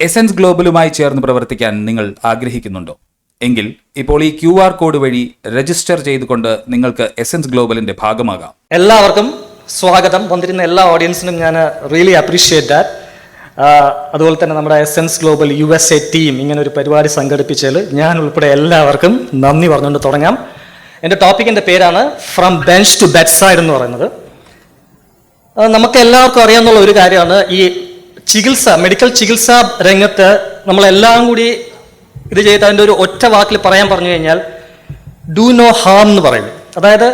Essence ഗ്ലോബലുമായി ചേർന്ന് പ്രവർത്തിക്കാൻ നിങ്ങൾ ആഗ്രഹിക്കുന്നുണ്ടോ? എങ്കിൽ ഇപ്പോൾ ഈ QR കോഡ് വഴി രജിസ്റ്റർ ചെയ്തുകൊണ്ട് നിങ്ങൾക്ക് എസൻസ് ഗ്ലോബലിന്റെ ഭാഗമാകാം. എല്ലാവർക്കും സ്വാഗതം. വന്നിരുന്ന എല്ലാ ഓഡിയൻസിനും ഞാൻ റിയലി അപ്രീഷിയേറ്റ് ദാറ്റ്. അതുപോലെ തന്നെ നമ്മുടെ എസൻസ് ഗ്ലോബൽ USA ടീം ഇങ്ങനെ ഒരു പരിപാടി സംഘടിപ്പിച്ചതിൽ ഞാൻ ഉൾപ്പെടെ എല്ലാവർക്കും നന്ദി പറഞ്ഞുകൊണ്ട് തുടങ്ങാം. എൻ്റെ ടോപ്പിക്കിൻ്റെ പേരാണ് from bench to bed side എന്ന് പറയുന്നത്. നമുക്ക് എല്ലാവർക്കും അറിയാവുന്ന ഒരു കാര്യമാണ്, ഈ മെഡിക്കൽ ചികിത്സ രംഗത്ത് നമ്മളെല്ലാം കൂടി ഇത് ചെയ്ത് അതിൻ്റെ ഒരു ഒറ്റ വാക്കിൽ പറയാൻ പറഞ്ഞു കഴിഞ്ഞാൽ ഡു നോ ഹാം എന്ന് പറയും. അതായത്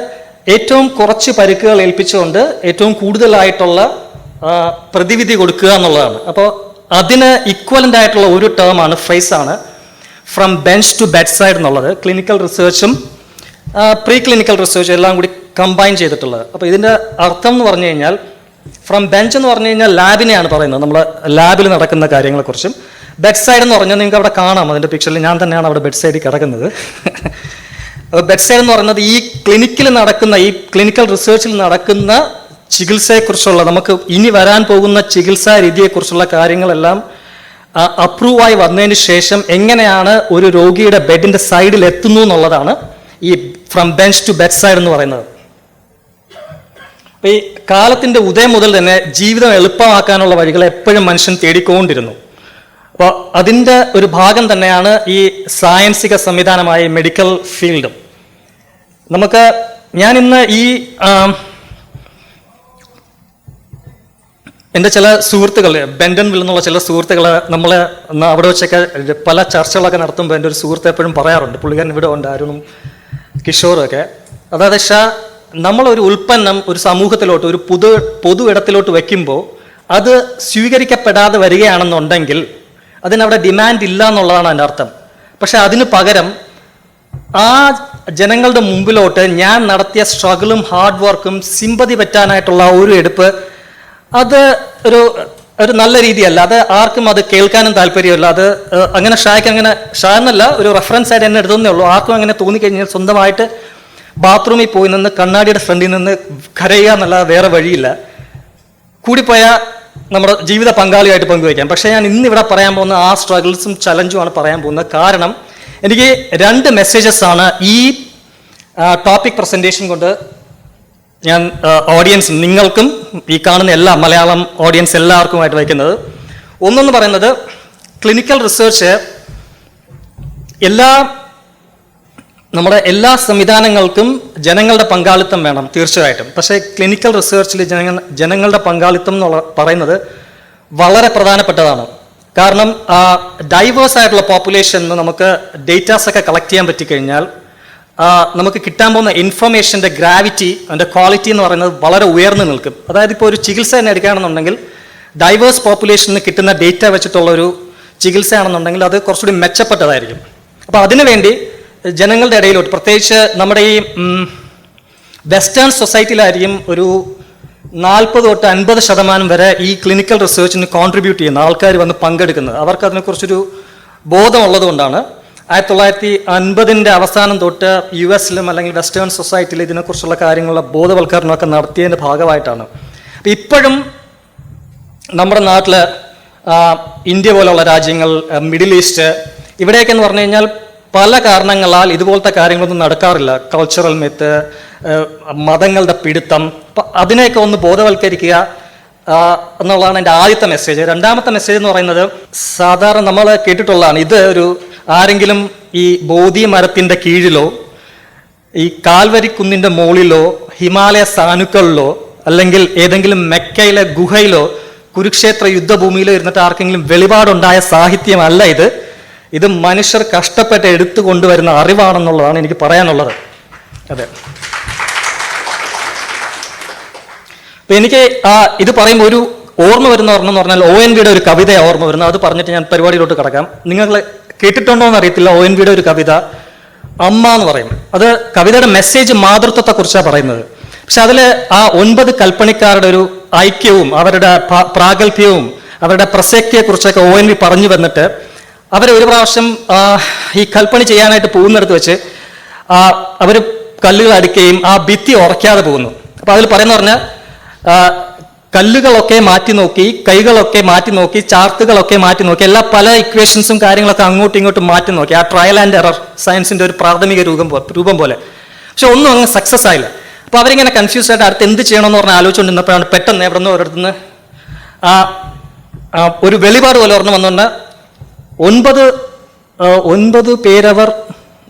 ഏറ്റവും കുറച്ച് പരിക്കുകൾ ഏൽപ്പിച്ചുകൊണ്ട് ഏറ്റവും കൂടുതലായിട്ടുള്ള പ്രതിവിധി കൊടുക്കുക എന്നുള്ളതാണ്. അപ്പോൾ അതിന് ഇക്വലൻ്റ് ആയിട്ടുള്ള ഒരു ടേമാണ്, ഫ്രേസാണ് from bench to bed side എന്നുള്ളത്. ക്ലിനിക്കൽ റിസർച്ചും പ്രീ ക്ലിനിക്കൽ റിസർച്ചും എല്ലാം കൂടി കമ്പൈൻ ചെയ്തിട്ടുള്ളത്. അപ്പോൾ ഇതിൻ്റെ അർത്ഥം എന്ന് പറഞ്ഞു കഴിഞ്ഞാൽ ഫ്രം ബെഞ്ച് എന്ന് പറഞ്ഞു കഴിഞ്ഞാൽ ലാബിനെയാണ് പറയുന്നത്, നമ്മൾ ലാബിൽ നടക്കുന്ന കാര്യങ്ങളെക്കുറിച്ചും. ബെഡ് സൈഡ് എന്ന് പറഞ്ഞാൽ നിങ്ങൾക്ക് അവിടെ കാണാം, അതിൻ്റെ പിക്ചറിൽ ഞാൻ തന്നെയാണ് അവിടെ ബെഡ് സൈഡിൽ കിടക്കുന്നത്. ബെഡ് സൈഡ് എന്ന് പറയുന്നത് ഈ ക്ലിനിക്കൽ റിസർച്ചിൽ നടക്കുന്ന ചികിത്സയെക്കുറിച്ചുള്ള, നമുക്ക് ഇനി വരാൻ പോകുന്ന ചികിത്സാ രീതിയെക്കുറിച്ചുള്ള കാര്യങ്ങളെല്ലാം അപ്രൂവായി വന്നതിന് ശേഷം എങ്ങനെയാണ് ഒരു രോഗിയുടെ ബെഡിൻ്റെ സൈഡിൽ എത്തുന്നു എന്നുള്ളതാണ് ഈ from bench to bed side എന്ന് പറയുന്നത്. അപ്പോൾ ഈ കാലത്തിൻ്റെ ഉദയം മുതൽ തന്നെ ജീവിതം എളുപ്പമാക്കാനുള്ള വഴികൾ എപ്പോഴും മനുഷ്യൻ തേടിക്കൊണ്ടിരുന്നു. അപ്പോൾ അതിൻ്റെ ഒരു ഭാഗം തന്നെയാണ് ഈ സായൻസിക സംവിധാനമായ മെഡിക്കൽ ഫീൽഡും. ഞാൻ ഇന്ന് എൻ്റെ ചില സുഹൃത്തുക്കൾ, ബെൻഡൻവിൽ നിന്നുള്ള ചില സുഹൃത്തുക്കൾ, നമ്മൾ അവിടെ വെച്ചൊക്കെ പല ചർച്ചകളൊക്കെ നടത്തുമ്പോൾ എൻ്റെ ഒരു സുഹൃത്ത് എപ്പോഴും പറയാറുണ്ട്, പുള്ളിക്കാരൻ ഇവിടെ ഉണ്ട്, അരുണും കിഷോറും. അതായത് നമ്മളൊരു ഉൽപ്പന്നം ഒരു സമൂഹത്തിലോട്ട്, ഒരു പൊതു ഇടത്തിലോട്ട് വയ്ക്കുമ്പോൾ അത് സ്വീകരിക്കപ്പെടാതെ വരികയാണെന്നുണ്ടെങ്കിൽ അതിനവിടെ ഡിമാൻഡ് ഇല്ല എന്നുള്ളതാണ് അതിൻ്റെ അർത്ഥം. പക്ഷെ അതിന് പകരം ആ ജനങ്ങളുടെ മുമ്പിലോട്ട് ഞാൻ നടത്തിയ സ്ട്രഗിളും ഹാർഡ് വർക്കും സിമ്പതി പറ്റാനായിട്ടുള്ള ഒരു എടുപ്പ്, അത് ഒരു നല്ല രീതിയല്ല. അത് ആർക്കും അത് കേൾക്കാനും താല്പര്യമല്ല. അത് അങ്ങനെ ഷായെന്നല്ല, ഒരു റെഫറൻസ് ആയിട്ട് എന്നെ എടുത്തതേ ഉള്ളൂ. ആർക്കും അങ്ങനെ തോന്നിക്കഴിഞ്ഞാൽ സ്വന്തമായിട്ട് ബാത്റൂമിൽ പോയി നിന്ന് കണ്ണാടിയുടെ ഫ്രണ്ടിൽ നിന്ന് കരയുക എന്നല്ലാതെ വേറെ വഴിയില്ല. കൂടിപ്പോയാൽ നമ്മുടെ ജീവിത പങ്കാളിയായിട്ട് പങ്കുവയ്ക്കാം. പക്ഷേ ഞാൻ ഇന്നിവിടെ പറയാൻ പോകുന്ന ആ സ്ട്രഗിൾസും ചലഞ്ചുമാണ് പറയാൻ പോകുന്നത്. കാരണം എനിക്ക് 2 മെസ്സേജസ് ആണ് ഈ ടോപ്പിക് പ്രസൻറ്റേഷൻ കൊണ്ട് ഞാൻ ഓഡിയൻസ്, നിങ്ങൾക്കും ഈ കാണുന്ന എല്ലാ മലയാളം ഓഡിയൻസ് എല്ലാവർക്കുമായിട്ട് വയ്ക്കുന്നത്. ഒന്നെന്ന് പറയുന്നത്, ക്ലിനിക്കൽ റിസർച്ച് നമ്മുടെ എല്ലാ സംവിധാനങ്ങൾക്കും ജനങ്ങളുടെ പങ്കാളിത്തം വേണം, തീർച്ചയായിട്ടും. പക്ഷേ ക്ലിനിക്കൽ റിസർച്ചിൽ ജനങ്ങളുടെ പങ്കാളിത്തം എന്നുള്ള പറയുന്നത് വളരെ പ്രധാനപ്പെട്ടതാണ്. കാരണം ഡൈവേഴ്സ് ആയിട്ടുള്ള പോപ്പുലേഷനിൽ നമുക്ക് ഡേറ്റാസൊക്കെ കളക്ട് ചെയ്യാൻ പറ്റിക്കഴിഞ്ഞാൽ നമുക്ക് കിട്ടാൻ പോകുന്ന ഇൻഫർമേഷൻ്റെ ഗ്രാവിറ്റി, അതിൻ്റെ ക്വാളിറ്റി എന്ന് പറയുന്നത് വളരെ ഉയർന്നു നിൽക്കും. അതായത് ഇപ്പോൾ ഒരു ചികിത്സ തന്നെ എടുക്കുകയാണെന്നുണ്ടെങ്കിൽ ഡൈവേഴ്സ് പോപ്പുലേഷനിൽ കിട്ടുന്ന ഡേറ്റ വെച്ചിട്ടുള്ളൊരു ചികിത്സയാണെന്നുണ്ടെങ്കിൽ അത് കുറച്ചുകൂടി മെച്ചപ്പെട്ടതായിരിക്കും. അപ്പോൾ അതിനുവേണ്ടി ജനങ്ങളുടെ ഇടയിലോട്ട്, പ്രത്യേകിച്ച് നമ്മുടെ ഈ വെസ്റ്റേൺ സൊസൈറ്റിയിലായിരിക്കും ഒരു 40 തൊട്ട് 50% വരെ ഈ ക്ലിനിക്കൽ റിസർച്ചിന് കോൺട്രിബ്യൂട്ട് ചെയ്യുന്ന ആൾക്കാർ വന്ന് പങ്കെടുക്കുന്നത്. അവർക്ക് അതിനെക്കുറിച്ചൊരു ബോധമുള്ളത് കൊണ്ടാണ് 1950 അവസാനം തൊട്ട് US-ലും അല്ലെങ്കിൽ വെസ്റ്റേൺ സൊസൈറ്റിയിൽ ഇതിനെക്കുറിച്ചുള്ള കാര്യങ്ങളുള്ള ബോധവൽക്കരണമൊക്കെ നടത്തിയതിൻ്റെ ഭാഗമായിട്ടാണ്. അപ്പം ഇപ്പോഴും നമ്മുടെ നാട്ടിൽ, ഇന്ത്യ പോലുള്ള രാജ്യങ്ങൾ, മിഡിൽ ഈസ്റ്റ്, ഇവിടെയൊക്കെ എന്ന് പറഞ്ഞു കഴിഞ്ഞാൽ പല കാരണങ്ങളാൽ ഇതുപോലത്തെ കാര്യങ്ങളൊന്നും നടക്കാറില്ല. കൾച്ചറൽ മിത്ത്, മതങ്ങളുടെ പിടുത്തം, അതിനെയൊക്കെ ഒന്ന് ബോധവൽക്കരിക്കുക എന്നുള്ളതാണ് എൻ്റെ ആദ്യത്തെ മെസ്സേജ്. രണ്ടാമത്തെ മെസ്സേജ് എന്ന് പറയുന്നത്, സാധാരണ നമ്മൾ കേട്ടിട്ടുള്ളതാണ്, ഇത് ആരെങ്കിലും ഈ ബോധി മരത്തിൻ്റെ കീഴിലോ ഈ കാൽവരി കുന്നിൻ്റെ മുകളിലോ ഹിമാലയ സാനുക്കളിലോ അല്ലെങ്കിൽ ഏതെങ്കിലും മെക്കയിലെ ഗുഹയിലോ കുരുക്ഷേത്ര യുദ്ധഭൂമിയിലോ ഇരുന്നിട്ട് ആർക്കെങ്കിലും വെളിപാടുണ്ടായ സാഹിത്യമല്ല ഇത് മനുഷ്യർ കഷ്ടപ്പെട്ട് എടുത്തു കൊണ്ടുവരുന്ന അറിവാണെന്നുള്ളതാണ് എനിക്ക് പറയാനുള്ളത്. അതെ. അപ്പം എനിക്ക് ഇത് പറയുമ്പോൾ ഒരു ഓർമ്മ വരുന്ന എന്ന് പറഞ്ഞാൽ ONVയുടെ ഒരു കവിതയാണ് ഓർമ്മ വരുന്നത്. അത് പറഞ്ഞിട്ട് ഞാൻ പരിപാടിയിലോട്ട് കിടക്കാം. നിങ്ങൾ കേട്ടിട്ടുണ്ടോ എന്ന് അറിയത്തില്ല, ONVയുടെ ഒരു കവിത അമ്മ എന്ന് പറയും. അത് കവിതയുടെ മെസ്സേജ് മാതൃത്വത്തെക്കുറിച്ചാണ് പറയുന്നത്. പക്ഷെ അതിൽ ആ 9 കൽപ്പണിക്കാരുടെ ഒരു ഐക്യവും അവരുടെ പ്രാഗൽഭ്യവും അവരുടെ പ്രസക്തിയെക്കുറിച്ചൊക്കെ ONV പറഞ്ഞു വന്നിട്ട് അവർ ഒരു പ്രാവശ്യം ഈ കൽപ്പണി ചെയ്യാനായിട്ട് പോകുന്നിടത്ത് വെച്ച് അവർ കല്ലുകൾ അടിക്കുകയും ആ ഭിത്തി ഉറയ്ക്കാതെ പോകുന്നു. അപ്പോൾ അതിൽ പറയുന്ന പറഞ്ഞാൽ കല്ലുകളൊക്കെ മാറ്റി നോക്കി, കൈകളൊക്കെ മാറ്റി നോക്കി, ചാർട്ടുകളൊക്കെ മാറ്റി നോക്കി, എല്ലാ പല ഇക്വേഷൻസും കാര്യങ്ങളൊക്കെ അങ്ങോട്ടും ഇങ്ങോട്ടും മാറ്റി നോക്കി. ആ ട്രയൽ ആൻഡ് എറർ സയൻസിന്റെ ഒരു പ്രാഥമിക രൂപം പോലെ. പക്ഷെ ഒന്നും അങ്ങ് സക്സസ് ആയില്ല. അപ്പോൾ അവരിങ്ങനെ കൺഫ്യൂസ് ആയിട്ട് അടുത്ത് എന്ത് ചെയ്യണമെന്ന് പറഞ്ഞ് ആലോചിച്ചുകൊണ്ടിരുന്നപ്പോഴാണ് പെട്ടെന്ന് എവിടെ നിന്ന് ഒരിടത്തുനിന്ന് ഒരു വെളിപാട് പോലെ ഓർമ്മ വന്നുകൊണ്ട് 9 പേരവർ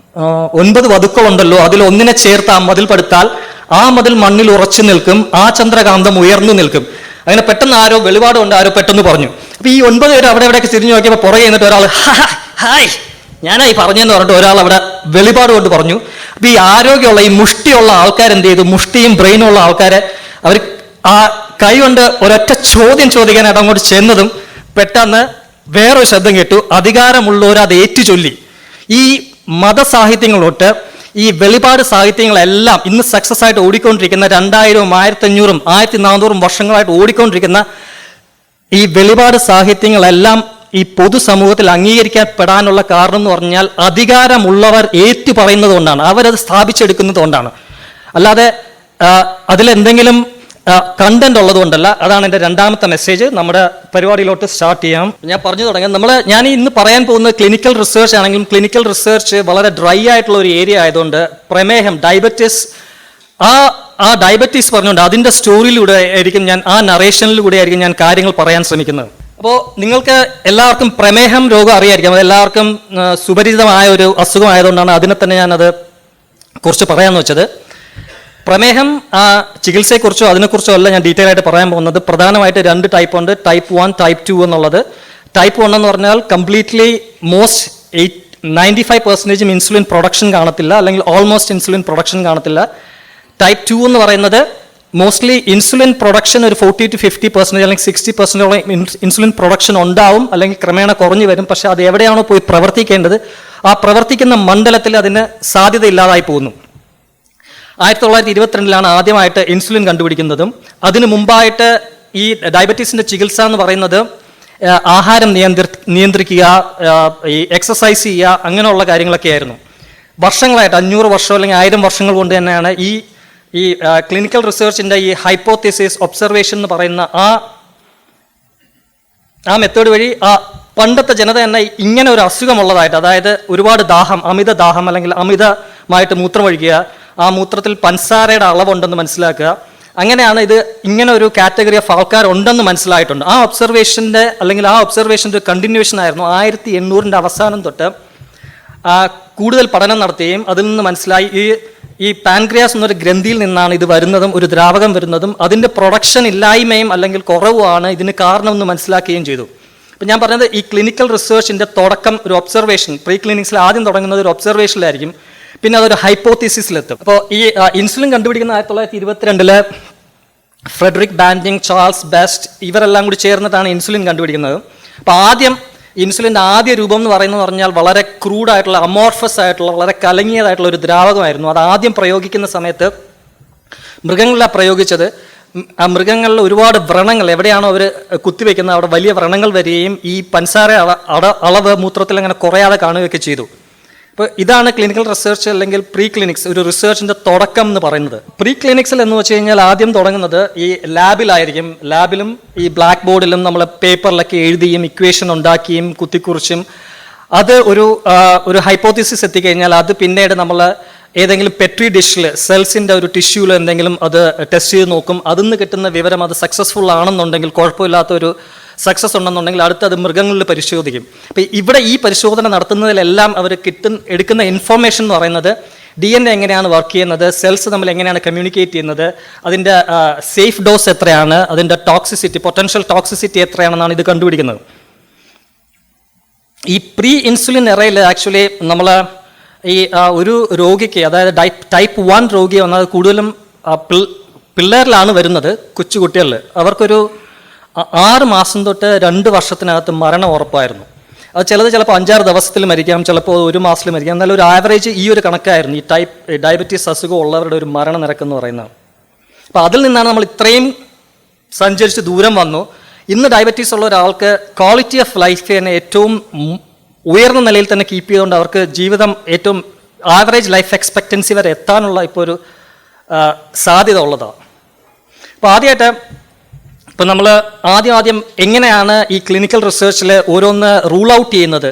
9 വധുക്കളുണ്ടല്ലോ, അതിൽ ഒന്നിനെ ചേർത്ത് ആ മതിൽ പടുത്താൽ ആ മതിൽ മണ്ണിൽ ഉറച്ചു നിൽക്കും, ആ ചന്ദ്രകാന്തം ഉയർന്നു നിൽക്കും. അങ്ങനെ പെട്ടെന്ന് ആരോ വെളിപാട് കൊണ്ട് ആരോ പെട്ടെന്ന് പറഞ്ഞു. അപ്പൊ ഈ 9 പേര് അവിടെ എവിടെയൊക്കെ തിരിഞ്ഞു നോക്കിയപ്പോൾ പുറകെ എന്നിട്ട് ഒരാൾ ഹായ് ഞാനായി പറഞ്ഞെന്ന് പറഞ്ഞിട്ട് ഒരാൾ അവിടെ വെളിപാട് കൊണ്ട് പറഞ്ഞു. അപ്പൊ ഈ ആരോഗ്യമുള്ള ഈ മുഷ്ടിയുള്ള ആൾക്കാരെന്ത് ചെയ്തു? മുഷ്ടിയും ബ്രെയിനും ഉള്ള ആൾക്കാരെ അവർ ആ കൈ കൊണ്ട് ഒരൊറ്റ ചോദ്യം ചോദിക്കാനായിട്ട് അങ്ങോട്ട് ചെന്നതും പെട്ടെന്ന് വേറൊരു ശബ്ദം കേട്ടു, അധികാരമുള്ളവർ അത് ഏറ്റുചൊല്ലി. ഈ മതസാഹിത്യങ്ങളോട്ട് ഈ വെളിപാട് സാഹിത്യങ്ങളെല്ലാം ഇന്ന് സക്സസ് ആയിട്ട് ഓടിക്കൊണ്ടിരിക്കുന്ന 2000, 1500, 1400 വർഷങ്ങളായിട്ട് ഓടിക്കൊണ്ടിരിക്കുന്ന ഈ വെളിപാട് സാഹിത്യങ്ങളെല്ലാം ഈ പൊതുസമൂഹത്തിൽ അംഗീകരിക്കപ്പെടാനുള്ള കാരണം എന്ന് പറഞ്ഞാൽ അധികാരമുള്ളവർ ഏറ്റു പറയുന്നത് കൊണ്ടാണ്, അവരത് സ്ഥാപിച്ചെടുക്കുന്നത് കൊണ്ടാണ്. അല്ലാതെ അതിലെന്തെങ്കിലും കണ്ടന്റ് ഉള്ളത് കൊണ്ടല്ല. അതാണ് എൻ്റെ രണ്ടാമത്തെ മെസ്സേജ്. നമ്മുടെ പരിപാടിയിലോട്ട് സ്റ്റാർട്ട് ചെയ്യാം. ഞാൻ പറഞ്ഞു തുടങ്ങാം. ഞാൻ ഇന്ന് പറയാൻ പോകുന്നത് ക്ലിനിക്കൽ റിസർച്ച് ആണെങ്കിലും ക്ലിനിക്കൽ റിസർച്ച് വളരെ ഡ്രൈ ആയിട്ടുള്ള ഒരു ഏരിയ ആയതുകൊണ്ട് പ്രമേഹം, ഡയബറ്റീസ്, ആ ഡയബറ്റീസ് പറഞ്ഞുകൊണ്ട് അതിൻ്റെ സ്റ്റോറിയിലൂടെ ആയിരിക്കും ഞാൻ, ആ നറേഷനിലൂടെ ആയിരിക്കും ഞാൻ കാര്യങ്ങൾ പറയാൻ ശ്രമിക്കുന്നത്. അപ്പോൾ നിങ്ങൾക്ക് എല്ലാവർക്കും പ്രമേഹം രോഗം അറിയായിരിക്കും. അത് എല്ലാവർക്കും സുപരിചിതമായ ഒരു അസുഖമായതുകൊണ്ടാണ് അതിനെ തന്നെ ഞാനത് കുറിച്ച് പറയാമെന്ന് വെച്ചത്. പ്രമേഹം ചികിത്സയെക്കുറിച്ചോ അതിനെക്കുറിച്ചോ അല്ല ഞാൻ ഡീറ്റെയിൽ ആയിട്ട് പറയാൻ പോകുന്നത്. പ്രധാനമായിട്ട് 2 ടൈപ്പ് ഉണ്ട്, ടൈപ്പ് 1, ടൈപ്പ് 2 എന്നുള്ളത്. ടൈപ്പ് 1 എന്ന് പറഞ്ഞാൽ കംപ്ലീറ്റ്ലി 95% ഇൻസുലിൻ പ്രൊഡക്ഷൻ കാണത്തില്ല, അല്ലെങ്കിൽ ഓൾമോസ്റ്റ് ഇൻസുലിൻ പ്രൊഡക്ഷൻ കാണത്തില്ല. ടൈപ്പ് 2 എന്ന് പറയുന്നത് മോസ്റ്റ്ലി ഇൻസുലിൻ പ്രൊഡക്ഷൻ ഒരു 40 to 50% അല്ലെങ്കിൽ 60% ഇൻസുലിൻ പ്രൊഡക്ഷൻ ഉണ്ടാവും, അല്ലെങ്കിൽ ക്രമേണ കുറഞ്ഞു വരും. പക്ഷെ അത് എവിടെയാണോ പോയി പ്രവർത്തിക്കേണ്ടത് ആ പ്രവർത്തിക്കുന്ന മണ്ഡലത്തിൽ അതിന് സാധ്യതയില്ലാതായി പോകുന്നു. 1922 ആദ്യമായിട്ട് ഇൻസുലിൻ കണ്ടുപിടിക്കുന്നതും അതിന് മുമ്പായിട്ട് ഈ ഡയബറ്റീസിന്റെ ചികിത്സ എന്ന് പറയുന്നത് ആഹാരം നിയന്ത്രിക്കുക, ഈ എക്സസൈസ് ചെയ്യുക, അങ്ങനെയുള്ള കാര്യങ്ങളൊക്കെ ആയിരുന്നു. വർഷങ്ങളായിട്ട് 500 വർഷം അല്ലെങ്കിൽ 1000 വർഷങ്ങൾ കൊണ്ട് തന്നെയാണ് ഈ ക്ലിനിക്കൽ റിസർച്ചിന്റെ ഈ ഹൈപ്പോത്തിസിസ് ഒബ്സർവേഷൻ എന്ന് പറയുന്ന ആ മെത്തേഡ് വഴി പണ്ടത്തെ ജനത തന്നെ ഇങ്ങനെ ഒരു അസുഖമുള്ളതായിട്ട്, അതായത് ഒരുപാട് ദാഹം, അമിത ദാഹം അല്ലെങ്കിൽ അമിതമായിട്ട് മൂത്രമൊഴിക്കുക, ആ മൂത്രത്തിൽ പഞ്ചസാരയുടെ അളവുണ്ടെന്ന് മനസ്സിലാക്കുക, അങ്ങനെയാണ് ഇത് ഇങ്ങനെ ഒരു കാറ്റഗറി ഓഫ് ആൾക്കാർ ഉണ്ടെന്ന് മനസ്സിലായിട്ടുണ്ട്. ആ ഒബ്സർവേഷൻ്റെ കണ്ടിന്യൂഷൻ ആയിരുന്നു. 1800 അവസാനം തൊട്ട് കൂടുതൽ പഠനം നടത്തുകയും അതിൽ നിന്ന് മനസ്സിലായി ഈ പാൻക്രിയാസ് എന്നൊരു ഗ്രന്ഥിയിൽ നിന്നാണ് ഇത് വരുന്നതും ഒരു ദ്രാവകം വരുന്നതും അതിൻ്റെ പ്രൊഡക്ഷൻ ഇല്ലായ്മയും അല്ലെങ്കിൽ കുറവുമാണ് ഇതിന് കാരണമെന്ന് മനസ്സിലാക്കുകയും ചെയ്തു. അപ്പം ഞാൻ പറഞ്ഞത് ഈ ക്ലിനിക്കൽ റിസർച്ചിൻ്റെ തുടക്കം ഒരു ഒബ്സർവേഷൻ, പ്രീ ക്ലിനിക്സിൽ ആദ്യം തുടങ്ങുന്നത് ഒരു ഒബ്സർവേഷനിലായിരിക്കും, പിന്നെ അതൊരു ഹൈപ്പോത്തിസിസിലെത്തും. അപ്പോൾ ഈ ഇൻസുലിൻ കണ്ടുപിടിക്കുന്ന 1922 ഫ്രെഡറിക് ബാൻറ്റിങ്, ചാൾസ് ബെസ്റ്റ് ഇവരെല്ലാം കൂടി ചേർന്നിട്ടാണ് ഇൻസുലിൻ കണ്ടുപിടിക്കുന്നത്. അപ്പോൾ ആദ്യം ഇൻസുലിൻ്റെ ആദ്യ രൂപം എന്ന് പറഞ്ഞാൽ വളരെ ക്രൂഡായിട്ടുള്ള, അമോർഫസ് ആയിട്ടുള്ള, വളരെ കലങ്ങിയതായിട്ടുള്ള ഒരു ദ്രാവകമായിരുന്നു. അത് ആദ്യം പ്രയോഗിക്കുന്ന സമയത്ത് മൃഗങ്ങളിലാണ് പ്രയോഗിച്ചത്. ആ മൃഗങ്ങളിൽ ഒരുപാട് വ്രണങ്ങൾ, എവിടെയാണോ അവർ കുത്തിവെക്കുന്നത് അവിടെ വലിയ വ്രണങ്ങൾ വരികയും ഈ പഞ്ചസാര അളവ് മൂത്രത്തിൽ അങ്ങനെ കുറയാതെ കാണുകയൊക്കെ ചെയ്തു. അപ്പോൾ ഇതാണ് ക്ലിനിക്കൽ റിസർച്ച് അല്ലെങ്കിൽ പ്രീ ക്ലിനിക്സ്, ഒരു റിസർച്ചിൻ്റെ തുടക്കം എന്ന് പറയുന്നത്. പ്രീ ക്ലിനിക്സിൽ എന്ന് വെച്ച് കഴിഞ്ഞാൽ ആദ്യം തുടങ്ങുന്നത് ഈ ലാബിലായിരിക്കും. ലാബിലും ഈ ബ്ലാക്ക് ബോർഡിലും നമ്മൾ പേപ്പറിലൊക്കെ എഴുതിയും ഇക്വേഷൻ ഉണ്ടാക്കിയും കുത്തിക്കുറിച്ചും അത് ഒരു ഹൈപ്പോത്തിസിസ് എത്തിക്കഴിഞ്ഞാൽ അത് പിന്നീട് നമ്മൾ ഏതെങ്കിലും പെട്രി ഡിഷിൽ സെൽസിൻ്റെ ഒരു ടിഷ്യൂവിൽ എന്തെങ്കിലും അത് ടെസ്റ്റ് ചെയ്ത് നോക്കും. അതിൽ നിന്ന് കിട്ടുന്ന വിവരം അത് സക്സസ്ഫുൾ ആണെന്നുണ്ടെങ്കിൽ, കുഴപ്പമില്ലാത്തൊരു സക്സസ് ഉണ്ടെന്നുണ്ടെങ്കിൽ അടുത്തത് മൃഗങ്ങളിൽ പരിശോധിക്കും. അപ്പം ഇവിടെ ഈ പരിശോധന നടത്തുന്നതിലെല്ലാം അവർ എടുക്കുന്ന ഇൻഫോർമേഷൻ എന്ന് പറയുന്നത് DNA എങ്ങനെയാണ് വർക്ക് ചെയ്യുന്നത്, സെൽസ് തമ്മിൽ എങ്ങനെയാണ് കമ്മ്യൂണിക്കേറ്റ് ചെയ്യുന്നത്, അതിൻ്റെ സേഫ് ഡോസ് എത്രയാണ്, അതിൻ്റെ ടോക്സിസിറ്റി, പൊട്ടൻഷ്യൽ ടോക്സിസിറ്റി എത്രയാണെന്നാണ് ഇത് കണ്ടുപിടിക്കുന്നത്. ഈ പ്രീ ഇൻസുലിൻ എറയിൽ ആക്ച്വലി നമ്മൾ ഈ ഒരു രോഗിക്ക്, അതായത് ടൈപ്പ് 1 രോഗി വന്നാൽ കൂടുതലും പിള്ളേരിലാണ് വരുന്നത്, കൊച്ചുകുട്ടികളിൽ. അവർക്കൊരു 6 മാസം തൊട്ട് 2 വർഷത്തിനകത്ത് മരണം ഉറപ്പായിരുന്നു. അത് ചിലപ്പോൾ 5-6 ദിവസത്തിൽ മരിക്കാം, ചിലപ്പോൾ 1 മാസത്തിൽ മരിക്കാം. എന്നാലും ഒരു ആവറേജ് ഈ ഒരു കണക്കായിരുന്നു ഈ ഡയബറ്റീസ് അസുഖം ഉള്ളവരുടെ ഒരു മരണനിരക്ക് എന്ന് പറയുന്നത്. അപ്പോൾ അതിൽ നിന്നാണ് നമ്മൾ ഇത്രയും സഞ്ചരിച്ച് ദൂരം വന്നു. ഇന്ന് ഡയബറ്റീസ് ഉള്ള ഒരാൾക്ക് ക്വാളിറ്റി ഓഫ് ലൈഫ് തന്നെ ഏറ്റവും ഉയർന്ന നിലയിൽ തന്നെ കീപ്പ് ചെയ്തുകൊണ്ട് അവർക്ക് ജീവിതം ഏറ്റവും ആവറേജ് ലൈഫ് എക്സ്പെക്റ്റൻസി വരെ എത്താനുള്ള ഇപ്പോൾ ഒരു സാധ്യത ഉള്ളതാണ്. അപ്പോൾ ആദ്യമായിട്ട് ഇപ്പം നമ്മൾ ആദ്യം എങ്ങനെയാണ് ഈ ക്ലിനിക്കൽ റിസർച്ചിൽ ഓരോന്ന് റൂൾ ഔട്ട് ചെയ്യുന്നത്,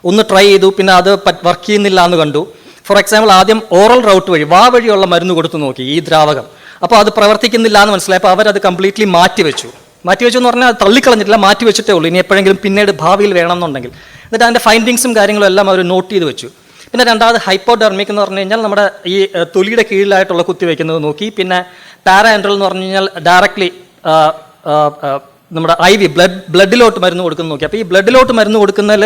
ഒന്ന് ട്രൈ ചെയ്തു, പിന്നെ അത് വർക്ക് ചെയ്യുന്നില്ല എന്ന് കണ്ടു. ഫോർ എക്സാമ്പിൾ, ആദ്യം ഓറൽ റൗട്ട് വഴി വഴിയുള്ള മരുന്ന് കൊടുത്തു നോക്കി ഈ ദ്രാവകം. അപ്പോൾ അത് പ്രവർത്തിക്കുന്നില്ല എന്ന് മനസ്സിലായപ്പോൾ അവരത് കംപ്ലീറ്റ്ലി മാറ്റിവെച്ചു എന്ന് പറഞ്ഞാൽ അത് തള്ളിക്കളഞ്ഞിട്ടില്ല, മാറ്റിവെച്ചിട്ടേ ഉള്ളൂ. ഇനി എപ്പോഴെങ്കിലും പിന്നീട് ഭാവിയിൽ വേണമെന്നുണ്ടെങ്കിൽ. എന്നിട്ട് അതിൻ്റെ ഫൈൻഡിങ്സും കാര്യങ്ങളും എല്ലാം അവർ നോട്ട് ചെയ്ത് വെച്ചു. പിന്നെ രണ്ടാമത് ഹൈപ്പോഡെർമിക് എന്ന് പറഞ്ഞു കഴിഞ്ഞാൽ നമ്മുടെ ഈ തൊലിയുടെ കീഴിലായിട്ടുള്ള കുത്തിവെക്കുന്നത് നോക്കി. പിന്നെ പാരാഎൻട്രൽ എന്ന് പറഞ്ഞു കഴിഞ്ഞാൽ ഡയറക്ട്ലി നമ്മുടെ IV ബ്ലഡിലോട്ട് മരുന്ന് കൊടുക്കുന്നത് നോക്കി. അപ്പോൾ ഈ ബ്ലഡിലോട്ട് മരുന്ന് കൊടുക്കുന്നതിൽ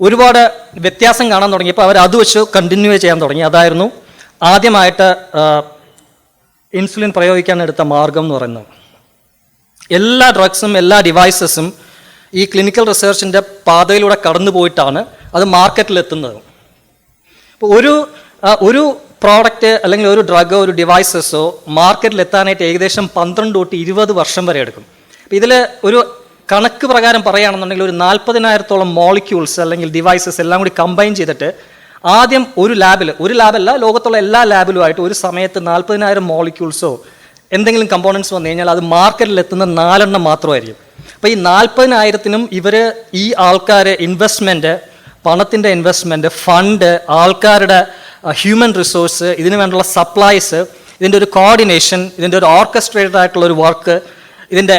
ഒരുപാട് വ്യത്യാസം കാണാൻ തുടങ്ങിയപ്പോൾ അവർ അത് വെച്ച് കണ്ടിന്യൂ ചെയ്യാൻ തുടങ്ങി. അതായിരുന്നു ആദ്യമായിട്ട് ഇൻസുലിൻ പ്രയോഗിക്കാൻ എടുത്ത മാർഗം എന്ന് പറയുന്നത്. എല്ലാ ഡ്രഗ്സും എല്ലാ ഡിവൈസസും ഈ ക്ലിനിക്കൽ റിസർച്ചിൻ്റെ പാതയിലൂടെ കടന്നു പോയിട്ടാണ് അത് മാർക്കറ്റിലെത്തുന്നത്. ഇപ്പോൾ ഒരു പ്രോഡക്റ്റ് അല്ലെങ്കിൽ ഒരു ഡ്രഗോ ഒരു ഡിവൈസസോ മാർക്കറ്റിലെത്താനായിട്ട് ഏകദേശം 12 തൊട്ട് 20 വർഷം വരെ എടുക്കും. അപ്പോൾ ഇതിൽ ഒരു കണക്ക് പ്രകാരം പറയുകയാണെന്നുണ്ടെങ്കിൽ ഒരു 40,000-ഓളം മോളിക്യൂൾസ് അല്ലെങ്കിൽ ഡിവൈസസ് എല്ലാം കൂടി കമ്പൈൻ ചെയ്തിട്ട് ആദ്യം ഒരു ലാബല്ല, ലോകത്തുള്ള എല്ലാ ലാബിലുമായിട്ട് ഒരു സമയത്ത് 40,000 മോളിക്യൂൾസോ എന്തെങ്കിലും കമ്പോണൻസ് വന്നു കഴിഞ്ഞാൽ അത് മാർക്കറ്റിലെത്തുന്ന 4 എണ്ണം മാത്രമായിരിക്കും. അപ്പോൾ ഈ 40,000-നും ഇവർ ഈ ആൾക്കാരെ ഇൻവെസ്റ്റ്മെൻറ്റ്, പണത്തിൻ്റെ ഇൻവെസ്റ്റ്മെൻറ്റ്, ഫണ്ട്, ആൾക്കാരുടെ ഹ്യൂമൻ റിസോഴ്സ്, ഇതിനു വേണ്ടുള്ള സപ്ലൈസ്, ഇതിൻ്റെ ഒരു കോർഡിനേഷൻ, ഇതിൻ്റെ ഒരു ഓർക്കസ്ട്രേറ്റഡ് ആയിട്ടുള്ള ഒരു വർക്ക്, ഇതിൻ്റെ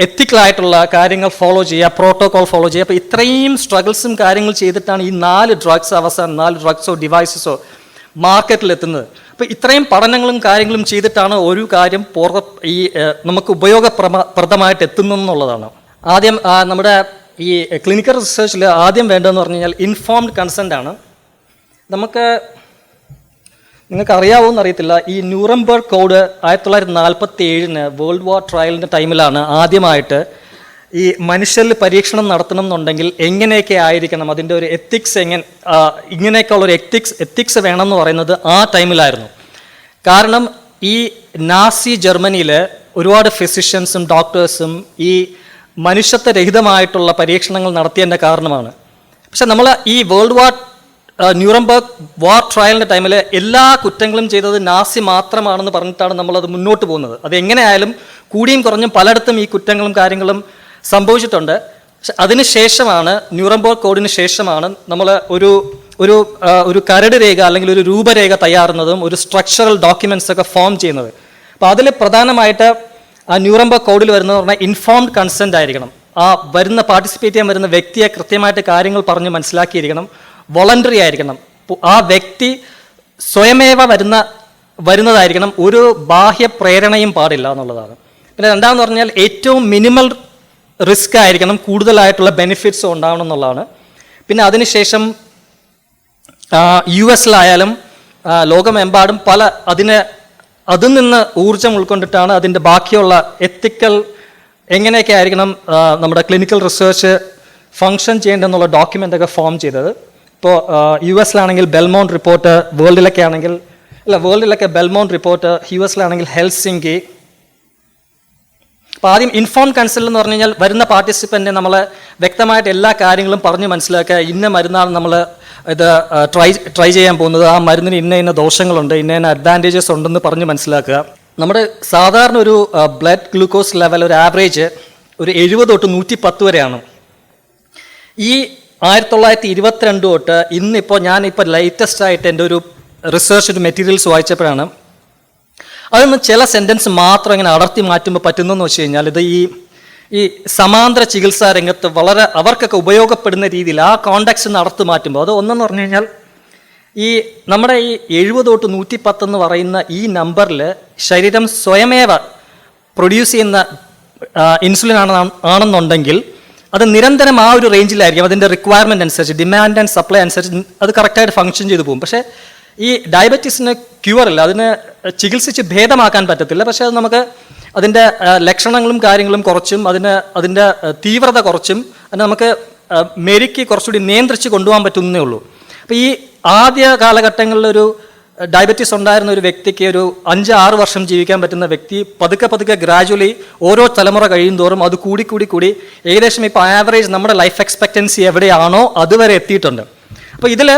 എത്തിക്കലായിട്ടുള്ള കാര്യങ്ങൾ ഫോളോ ചെയ്യുക, പ്രോട്ടോകോൾ ഫോളോ ചെയ്യുക. അപ്പോൾ ഇത്രയും സ്ട്രഗിൾസും കാര്യങ്ങൾ ചെയ്തിട്ടാണ് ഈ 4 ഡ്രഗ്സോ ഡിവൈസസോ മാർക്കറ്റിലെത്തുന്നത്. അപ്പോൾ ഇത്രയും പഠനങ്ങളും കാര്യങ്ങളും ചെയ്തിട്ടാണ് ഒരു കാര്യം ഈ നമുക്ക് ഉപയോഗപ്രദമായിട്ട് എത്തുന്നു എന്നുള്ളതാണ്. ആദ്യം നമ്മുടെ ഈ ക്ലിനിക്കൽ റിസർച്ചിൽ ആദ്യം വേണ്ടതെന്ന് പറഞ്ഞു കഴിഞ്ഞാൽ ഇൻഫോംഡ് കൺസെൻ്റ് ആണ്. നിങ്ങൾക്ക് അറിയാവോന്ന് അറിയത്തില്ല, ഈ ന്യൂറംബർഗ് കോഡ് 1947 വേൾഡ് വാർ ട്രയലിൻ്റെ ടൈമിലാണ് ആദ്യമായിട്ട് ഈ മനുഷ്യരിൽ പരീക്ഷണം നടത്തണം എന്നുണ്ടെങ്കിൽ എങ്ങനെയൊക്കെ ആയിരിക്കണം, അതിൻ്റെ ഒരു എത്തിക്സ് ഇങ്ങനെയൊക്കെയുള്ള ഒരു എത്തിക്സ് വേണമെന്ന് പറയുന്നത് ആ ടൈമിലായിരുന്നു. കാരണം ഈ നാസി ജർമ്മനിയിൽ ഒരുപാട് ഫിസിഷ്യൻസും ഡോക്ടേഴ്സും ഈ മനുഷ്യത്വരഹിതമായിട്ടുള്ള പരീക്ഷണങ്ങൾ നടത്തിയതിൻ്റെ കാരണമാണ്. പക്ഷെ നമ്മൾ ഈ ന്യൂറംബർഗ് വാർ ട്രയലിൻ്റെ ടൈമിൽ എല്ലാ കുറ്റങ്ങളും ചെയ്തത് നാസി മാത്രമാണെന്ന് പറഞ്ഞിട്ടാണ് നമ്മളത് മുന്നോട്ട് പോകുന്നത്. അത് എങ്ങനെയായാലും കൂടിയും കുറഞ്ഞും പലയിടത്തും ഈ കുറ്റങ്ങളും കാര്യങ്ങളും സംഭവിച്ചിട്ടുണ്ട്. പക്ഷെ അതിനുശേഷമാണ്, ന്യൂറംബർഗ് കോഡിന് ശേഷമാണ് നമ്മൾ ഒരു കരട് രേഖ അല്ലെങ്കിൽ ഒരു രൂപരേഖ തയ്യാറുന്നതും ഒരു സ്ട്രക്ചറൽ ഡോക്യുമെൻറ്റ്സ് ഒക്കെ ഫോം ചെയ്യുന്നത്. അപ്പോൾ അതിൽ പ്രധാനമായിട്ട് ആ ന്യൂറംബർഗ് കോഡിൽ വരുന്നത് പറഞ്ഞാൽ ഇൻഫോംഡ് കൺസെൻ്റ് ആയിരിക്കണം. ആ പാർട്ടിസിപ്പേറ്റ് ചെയ്യാൻ വരുന്ന വ്യക്തിയെ കൃത്യമായിട്ട് കാര്യങ്ങൾ പറഞ്ഞ് മനസ്സിലാക്കിയിരിക്കണം. വോളണ്ടറി ആയിരിക്കണം. ആ വ്യക്തി സ്വയമേവ വരുന്നതായിരിക്കണം. ഒരു ബാഹ്യ പ്രേരണയും പാടില്ല എന്നുള്ളതാണ്. പിന്നെ രണ്ടാമെന്ന് പറഞ്ഞാൽ ഏറ്റവും മിനിമൽ റിസ്ക് ആയിരിക്കണം, കൂടുതലായിട്ടുള്ള ബെനിഫിറ്റ്സ് ഉണ്ടാവണം എന്നുള്ളതാണ്. പിന്നെ അതിനുശേഷം US-ലായാലും ലോകമെമ്പാടും അതിൽ നിന്ന് ഊർജം ഉൾക്കൊണ്ടിട്ടാണ് അതിൻ്റെ ബാക്കിയുള്ള എത്തിക്കൽ എങ്ങനെയൊക്കെ ആയിരിക്കണം നമ്മുടെ ക്ലിനിക്കൽ റിസർച്ച് ഫങ്ഷൻ ചെയ്യേണ്ടതെന്നുള്ള ഡോക്യുമെൻ്റ് ഒക്കെ ഫോം ചെയ്തത്. ഇപ്പോൾ US-ലാണെങ്കിൽ ബെൽമോണ്ട് റിപ്പോർട്ട്, വേൾഡിലൊക്കെ ബെൽമോണ്ട് റിപ്പോർട്ട്, US-ലാണെങ്കിൽ ഹെൽസിങ്കി. അപ്പോൾ ആദ്യം ഇൻഫോംഡ് കൺസെൻ്റ് എന്ന് പറഞ്ഞു കഴിഞ്ഞാൽ വരുന്ന പാർട്ടിസിപ്പൻ്റ് നമ്മൾ വ്യക്തമായിട്ട് എല്ലാ കാര്യങ്ങളും പറഞ്ഞ് മനസ്സിലാക്കുക. ഇന്ന മരുന്നാണ് നമ്മൾ ഇത് ട്രൈ ചെയ്യാൻ പോകുന്നത്, ആ മരുന്നിന് ഇന്ന ദോഷങ്ങളുണ്ട്, ഇന്ന അഡ്വാൻറ്റേജസ് ഉണ്ടെന്ന് പറഞ്ഞ് മനസ്സിലാക്കുക. നമ്മുടെ സാധാരണ ഒരു ബ്ലഡ് ഗ്ലൂക്കോസ് ലെവൽ ഒരു ആവറേജ് ഒരു 70 തൊട്ട് 110 വരെയാണ്. ഈ 1922 തൊട്ട് ഞാനിപ്പോൾ ലേറ്റസ്റ്റ് ആയിട്ട് എൻ്റെ ഒരു റിസർച്ച് മെറ്റീരിയൽസ് വായിച്ചപ്പോഴാണ് അതൊന്ന് ചില സെൻറ്റൻസ് മാത്രം ഇങ്ങനെ അടർത്തി മാറ്റുമ്പോൾ പറ്റുന്നതെന്ന് വെച്ച് കഴിഞ്ഞാൽ ഇത് ഈ സമാന്തര ചികിത്സാ രംഗത്ത് വളരെ അവർക്കൊക്കെ ഉപയോഗപ്പെടുന്ന രീതിയിൽ ആ കോണ്ടാക്ട്സ് നടത്തി മാറ്റുമ്പോൾ അത് ഒന്നെന്ന് പറഞ്ഞു കഴിഞ്ഞാൽ ഈ നമ്മുടെ ഈ 70 തൊട്ട് 110 എന്ന് പറയുന്ന ഈ നമ്പറിൽ ശരീരം സ്വയമേവ പ്രൊഡ്യൂസ് ചെയ്യുന്ന ഇൻസുലിൻ ആണെന്നുണ്ടെങ്കിൽ അത് നിരന്തരം ആ ഒരു റേഞ്ചിലായിരിക്കും. അതിൻ്റെ റിക്വയർമെൻറ്റ് അനുസരിച്ച്, ഡിമാൻഡ് ആൻഡ് സപ്ലൈ അനുസരിച്ച് അത് കറക്റ്റായിട്ട് ഫങ്ഷൻ ചെയ്തു പോകും. പക്ഷേ ഈ ഡയബറ്റീസിന് ക്യൂറില്ല, അതിന് ചികിത്സിച്ച് ഭേദമാക്കാൻ പറ്റത്തില്ല. പക്ഷേ അത് നമുക്ക് അതിൻ്റെ ലക്ഷണങ്ങളും കാര്യങ്ങളും കുറച്ചും അതിൻ്റെ തീവ്രത കുറച്ചും നമുക്ക് മെരുക്കി കുറച്ചുകൂടി നിയന്ത്രിച്ച് കൊണ്ടുപോകാൻ പറ്റുന്നേ ഉള്ളൂ. അപ്പോൾ ഈ ആദ്യ കാലഘട്ടങ്ങളിലൊരു ഡയബറ്റീസ് ഉണ്ടായിരുന്ന ഒരു വ്യക്തിക്ക് ഒരു 5-6 വർഷം ജീവിക്കാൻ പറ്റുന്ന വ്യക്തി പതുക്കെ ഗ്രാജുവലി ഓരോ തലമുറ കഴിയും തോറും അത് കൂടി ഏകദേശം ഇപ്പോൾ ആവറേജ് നമ്മുടെ ലൈഫ് എക്സ്പെക്റ്റൻസി എവിടെയാണോ അതുവരെ എത്തിയിട്ടുണ്ട്. അപ്പോൾ ഇതിൽ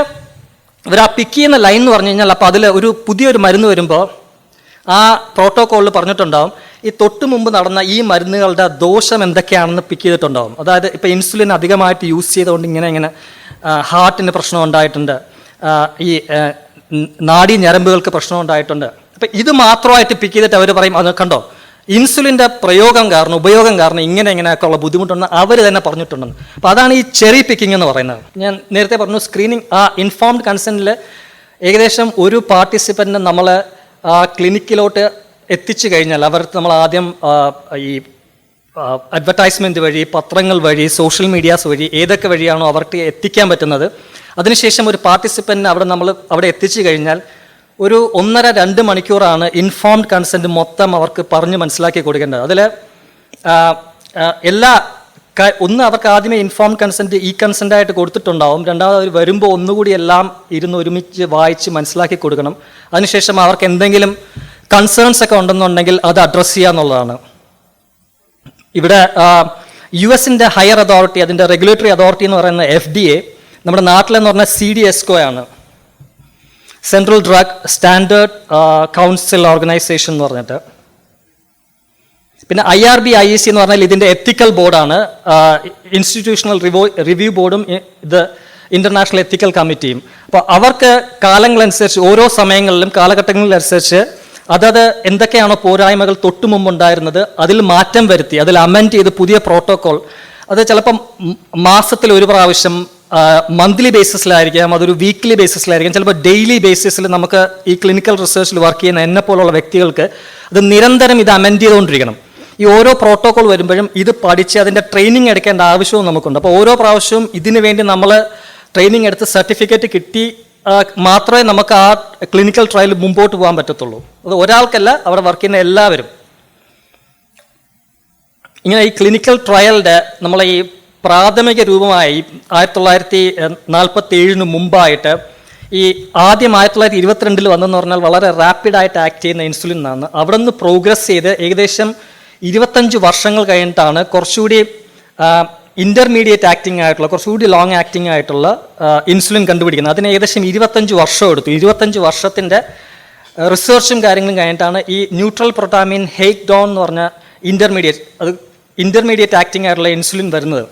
ഇവർ ആ പിക്ക് ചെയ്യുന്ന ലൈൻ എന്ന് പറഞ്ഞു കഴിഞ്ഞാൽ, അപ്പോൾ അതിൽ പുതിയൊരു മരുന്ന് വരുമ്പോൾ ആ പ്രോട്ടോക്കോളിൽ പറഞ്ഞിട്ടുണ്ടാവും ഈ തൊട്ട് മുമ്പ് നടന്ന ഈ മരുന്നുകളുടെ ദോഷം എന്തൊക്കെയാണെന്ന് പിക്ക് ചെയ്തിട്ടുണ്ടാവും. അതായത് ഇപ്പോൾ ഇൻസുലിൻ അധികമായിട്ട് യൂസ് ചെയ്തുകൊണ്ട് ഇങ്ങനെ ഹാർട്ടിന് പ്രശ്നം ഉണ്ടായിട്ടുണ്ട്, ഈ നാഡീ ഞരമ്പുകൾക്ക് പ്രശ്നം ഉണ്ടായിട്ടുണ്ട്. അപ്പം ഇത് മാത്രമായിട്ട് പിക്ക് ചെയ്തിട്ട് അവർ പറയും അത് കണ്ടോ ഇൻസുലിൻ്റെ ഉപയോഗം കാരണം ഇങ്ങനെയൊക്കെ ഉള്ള ബുദ്ധിമുട്ടുണ്ടെന്ന് അവർ തന്നെ പറഞ്ഞിട്ടുണ്ടെന്ന്. അപ്പോൾ അതാണ് ഈ ചെറി പിക്കിംഗ് എന്ന് പറയുന്നത്. ഞാൻ നേരത്തെ പറഞ്ഞു സ്ക്രീനിങ് ആ ഇൻഫോംഡ് കൺസെൻറ്റിൽ ഏകദേശം ഒരു പാർട്ടിസിപ്പൻറ്റിനെ നമ്മൾ ആ ക്ലിനിക്കിലോട്ട് എത്തിച്ചു കഴിഞ്ഞാൽ നമ്മൾ ആദ്യം ഈ അഡ്വർടൈസ്മെൻറ്റ് വഴി, പത്രങ്ങൾ വഴി, സോഷ്യൽ മീഡിയാസ് വഴി ഏതൊക്കെ വഴിയാണോ അവർക്ക് എത്തിക്കാൻ പറ്റുന്നത്, അതിനുശേഷം ഒരു പാർട്ടിസിപ്പൻറ്റിനെ അവിടെ എത്തിച്ചു കഴിഞ്ഞാൽ ഒരു 1.5-2 മണിക്കൂറാണ് ഇൻഫോംഡ് കൺസെൻറ്റ് മൊത്തം അവർക്ക് പറഞ്ഞ് മനസ്സിലാക്കി കൊടുക്കേണ്ടത്. അതിൽ ഒന്ന് അവർക്ക് ആദ്യമേ ഇൻഫോംഡ് കൺസെൻറ്റ് കൺസെൻറ്റായിട്ട് കൊടുത്തിട്ടുണ്ടാവും. രണ്ടാമത് അവർ വരുമ്പോൾ ഒന്നുകൂടി എല്ലാം ഇരുന്ന് ഒരുമിച്ച് വായിച്ച് മനസ്സിലാക്കി കൊടുക്കണം. അതിനുശേഷം അവർക്ക് എന്തെങ്കിലും കൺസേൺസ് ഒക്കെ ഉണ്ടെന്നുണ്ടെങ്കിൽ അത് അഡ്രസ്സ് ചെയ്യുക എന്നുള്ളതാണ്. ഇവിടെ US-ൻ്റെ ഹയർ അതോറിറ്റി, അതിൻ്റെ റെഗുലേറ്ററി അതോറിറ്റി എന്ന് പറയുന്ന FDA, നമ്മുടെ നാട്ടിലെന്ന് പറഞ്ഞാൽ CDSCO ആണ്, central drug standard council organisation എന്ന് പറഞ്ഞിട്ട്. പിന്നെ IRB IEC എന്ന് പറഞ്ഞാൽ ഇതിൻ്റെ എത്തിക്കൽ ബോർഡാണ്, ഇൻസ്റ്റിറ്റ്യൂഷണൽ റിവ്യൂ ബോർഡും ഇത് ഇൻ്റർനാഷണൽ എത്തിക്കൽ കമ്മിറ്റിയും. അപ്പോൾ അവർക്ക് കാലങ്ങളനുസരിച്ച് ഓരോ സമയങ്ങളിലും കാലഘട്ടങ്ങളിലനുസരിച്ച് അതത് എന്തൊക്കെയാണോ പോരായ്മകൾ തൊട്ടു മുമ്പുണ്ടായിരുന്നത് അതിൽ മാറ്റം വരുത്തി, അതിൽ അമെൻഡ് ചെയ്ത് പുതിയ പ്രോട്ടോക്കോൾ, അത് ചിലപ്പം മാസത്തിൽ ഒരു പ്രാവശ്യം, മന്ത്ലി ബേസിസിലായിരിക്കാം, അതൊരു വീക്ക്ലി ബേസിസിലായിരിക്കാം, ചിലപ്പോൾ ഡെയിലി ബേസിസിൽ നമുക്ക് ഈ ക്ലിനിക്കൽ റിസർച്ചിൽ വർക്ക് ചെയ്യുന്ന എന്നെ പോലുള്ള വ്യക്തികൾക്ക് അത് നിരന്തരം ഇത് അമെൻഡ് ചെയ്തുകൊണ്ടിരിക്കണം. ഈ ഓരോ പ്രോട്ടോക്കോൾ വരുമ്പോഴും ഇത് പഠിച്ച് അതിൻ്റെ ട്രെയിനിങ് എടുക്കേണ്ട ആവശ്യവും നമുക്കുണ്ട്. അപ്പോൾ ഓരോ പ്രാവശ്യവും ഇതിനു വേണ്ടി നമ്മൾ ട്രെയിനിങ് എടുത്ത് സർട്ടിഫിക്കറ്റ് കിട്ടി മാത്രമേ നമുക്ക് ആ ക്ലിനിക്കൽ ട്രയൽ മുമ്പോട്ട് പോകാൻ പറ്റത്തുള്ളൂ. അത് ഒരാൾക്കല്ല, അവിടെ വർക്ക് ചെയ്യുന്ന എല്ലാവരും. ഇങ്ങനെ ഈ ക്ലിനിക്കൽ ട്രയലിൻ്റെ നമ്മളെ ഈ പ്രാഥമിക രൂപമായി 1947 മുമ്പായിട്ട് ഈ ആദ്യം 1922 വന്നെന്ന് പറഞ്ഞാൽ വളരെ റാപ്പിഡായിട്ട് ആക്ട് ചെയ്യുന്ന ഇൻസുലിൻ എന്നാണ്. അവിടെ നിന്ന് പ്രോഗ്രസ് ചെയ്ത് ഏകദേശം 25 വർഷങ്ങൾ കഴിഞ്ഞിട്ടാണ് കുറച്ചുകൂടി ഇൻ്റർമീഡിയറ്റ് ആക്ടിങ് ആയിട്ടുള്ള, കുറച്ചുകൂടി ലോങ് ആക്ടിങ് ആയിട്ടുള്ള ഇൻസുലിൻ കണ്ടുപിടിക്കുന്നത്. അതിന് ഏകദേശം 25 വർഷം എടുത്തു. 25 വർഷത്തിൻ്റെ റിസർച്ചും കാര്യങ്ങളും കഴിഞ്ഞിട്ടാണ് ഈ ന്യൂട്രൽ പ്രൊട്ടാമിൻ ഹെയ്ക്ഡോൺ എന്ന് പറഞ്ഞ ഇൻ്റർമീഡിയറ്റ് ആക്ടിങ് ആയിട്ടുള്ള ഇൻസുലിൻ വരുന്നത്.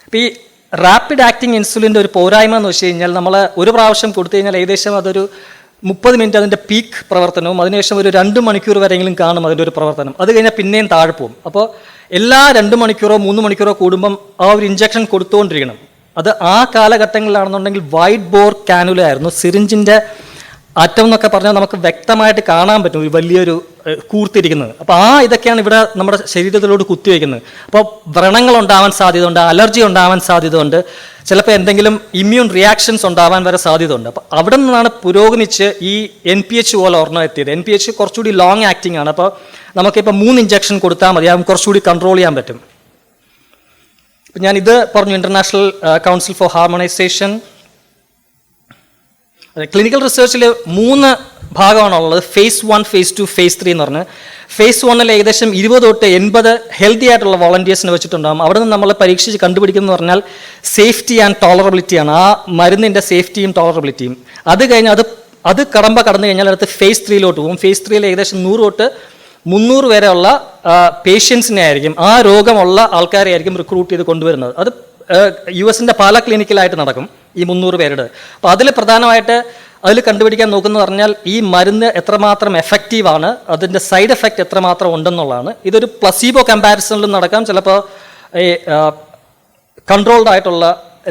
അപ്പോൾ ഈ റാപ്പിഡ് ആക്ടിങ് ഇൻസുലിൻ്റെ ഒരു പോരായ്മ എന്ന് വെച്ച് കഴിഞ്ഞാൽ നമ്മൾ ഒരു പ്രാവശ്യം കൊടുത്തു കഴിഞ്ഞാൽ ഏകദേശം അതൊരു 30 മിനിറ്റ് അതിൻ്റെ പീക്ക് പ്രവർത്തനവും അതിനുശേഷം ഒരു 2 മണിക്കൂർ വരെയെങ്കിലും കാണും അതിൻ്റെ ഒരു പ്രവർത്തനം. അത് കഴിഞ്ഞാൽ പിന്നെയും താഴെ പോകും. അപ്പോൾ എല്ലാ 2 മണിക്കൂറോ 3 മണിക്കൂറോ കൂടുമ്പം ആ ഒരു ഇഞ്ചക്ഷൻ കൊടുത്തുകൊണ്ടിരിക്കണം. അത് ആ കാലഘട്ടങ്ങളിലാണെന്നുണ്ടെങ്കിൽ വൈറ്റ് ബോർ കാനുല ആയിരുന്നു. സിറിഞ്ചിൻ്റെ അറ്റം എന്നൊക്കെ പറഞ്ഞാൽ നമുക്ക് വ്യക്തമായിട്ട് കാണാൻ പറ്റും ഒരു വലിയൊരു കൂർത്തിരിക്കുന്നത്. അപ്പോൾ ഇതൊക്കെയാണ് ഇവിടെ നമ്മുടെ ശരീരത്തിലോട്ട് കുത്തിവെക്കുന്നത്. അപ്പോൾ വ്രണങ്ങൾ ഉണ്ടാവാൻ സാധ്യതയുണ്ട്, അലർജി ഉണ്ടാവാൻ സാധ്യതയുണ്ട്, ചിലപ്പോൾ എന്തെങ്കിലും ഇമ്മ്യൂൺ റിയാക്ഷൻസ് ഉണ്ടാവാൻ വരെ സാധ്യതയുണ്ട്. അപ്പോൾ അവിടെ നിന്നാണ് പുരോഗമിച്ച് ഈ NPH പോലെ ഒരെണ്ണം എത്തിയത്. NPH കുറച്ചുകൂടി ലോങ് ആക്ടിങ് ആണ്. അപ്പോൾ നമുക്കിപ്പോൾ 3 ഇഞ്ചക്ഷൻ കൊടുത്താൽ മതി, അത് കുറച്ചുകൂടി കൺട്രോൾ ചെയ്യാൻ പറ്റും. അപ്പം ഞാനിത് പറഞ്ഞു, international council for harmonisation. Clinical റിസർച്ചിൽ 3 ഭാഗമാണുള്ളത്. phase 1, phase 2, phase 3 എന്ന് പറഞ്ഞ്. phase 1 ഏകദേശം 20 തൊട്ട് 80 ഹെൽത്തി ആയിട്ടുള്ള വോളണ്ടിയേഴ്സിനെ വെച്ചിട്ടുണ്ടാകും. അവിടെ നിന്ന് നമ്മൾ പരീക്ഷിച്ച് കണ്ടുപിടിക്കുന്നത് പറഞ്ഞാൽ സേഫ്റ്റി ആൻഡ് ടോളറബിലിറ്റിയാണ്, ആ മരുന്നിൻ്റെ സേഫ്റ്റിയും ടോളറബിലിറ്റിയും. അത് കഴിഞ്ഞ് അത് കടന്നു കഴിഞ്ഞാൽ അടുത്ത് phase 3 പോകും. phase 3 ഏകദേശം 100 തൊട്ട് 300 വരെയുള്ള പേഷ്യൻസിനെ ആയിരിക്കും, ആ രോഗമുള്ള ആൾക്കാരെ ആയിരിക്കും റിക്രൂട്ട് ചെയ്ത് കൊണ്ടുവരുന്നത്. അത് US-ൻ്റെ പല ക്ലിനിക്കിലായിട്ട് നടക്കും ഈ 300 പേരുടെ. അപ്പോൾ അതിൽ പ്രധാനമായിട്ട് അതിൽ കണ്ടുപിടിക്കാൻ നോക്കുന്നത് പറഞ്ഞാൽ ഈ മരുന്ന് എത്രമാത്രം എഫക്റ്റീവാണ്, അതിൻ്റെ സൈഡ് എഫക്റ്റ് എത്രമാത്രം ഉണ്ടെന്നുള്ളതാണ്. ഇതൊരു പ്ലസീബോ കമ്പാരിസണിലും നടക്കാം, ചിലപ്പോൾ ഈ കൺട്രോൾഡ് ആയിട്ടുള്ള